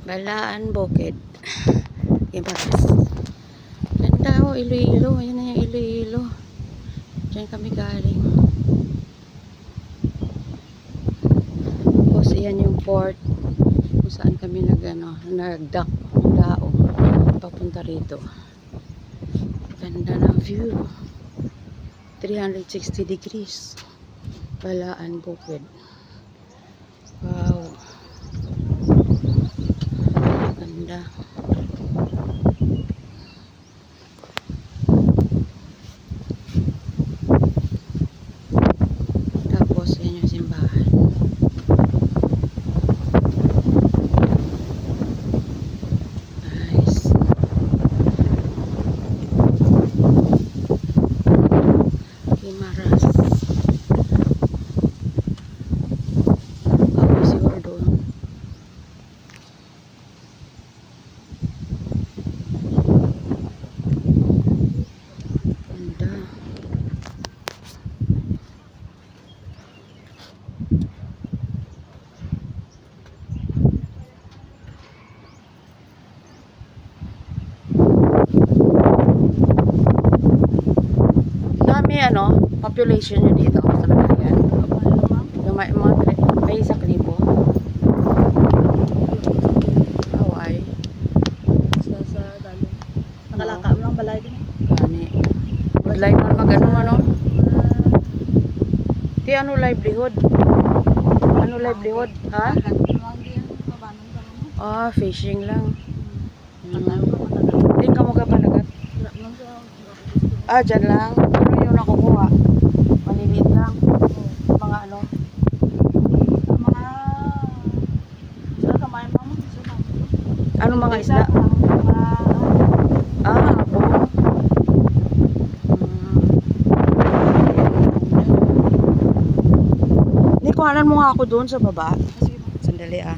Balaan Bukid. Ibagas. Ganda o, Iloilo. Ayan na yung Iloilo. Diyan kami galing. Tapos yan yung port kung saan kami nag-dock daong papunta rito. Ganda ng view. 360 degrees. Balaan Bukid. Wow. Ganda. Tapos yan yung simbahan. Nice. Kimaras. Tapos siguro doon. Ganda. Dami population nyo dito sa Banayan. Yung may 1,000. Hawaii. Sa dalong. Nakalaka mo lang balay din. Gani. Live man mag-ano. Di livelihood? Ano livelihood? Ha? Ah, fishing lang. Di ka mo ka panagat? Ah, dyan lang. Ano yung nakukuha? Maliliit lang. Mga ano? Mga sa kamay mo. Anong mga isda? Ah, ako. Hindi, kuhanan mo nga ako doon sa baba. Sandali ah.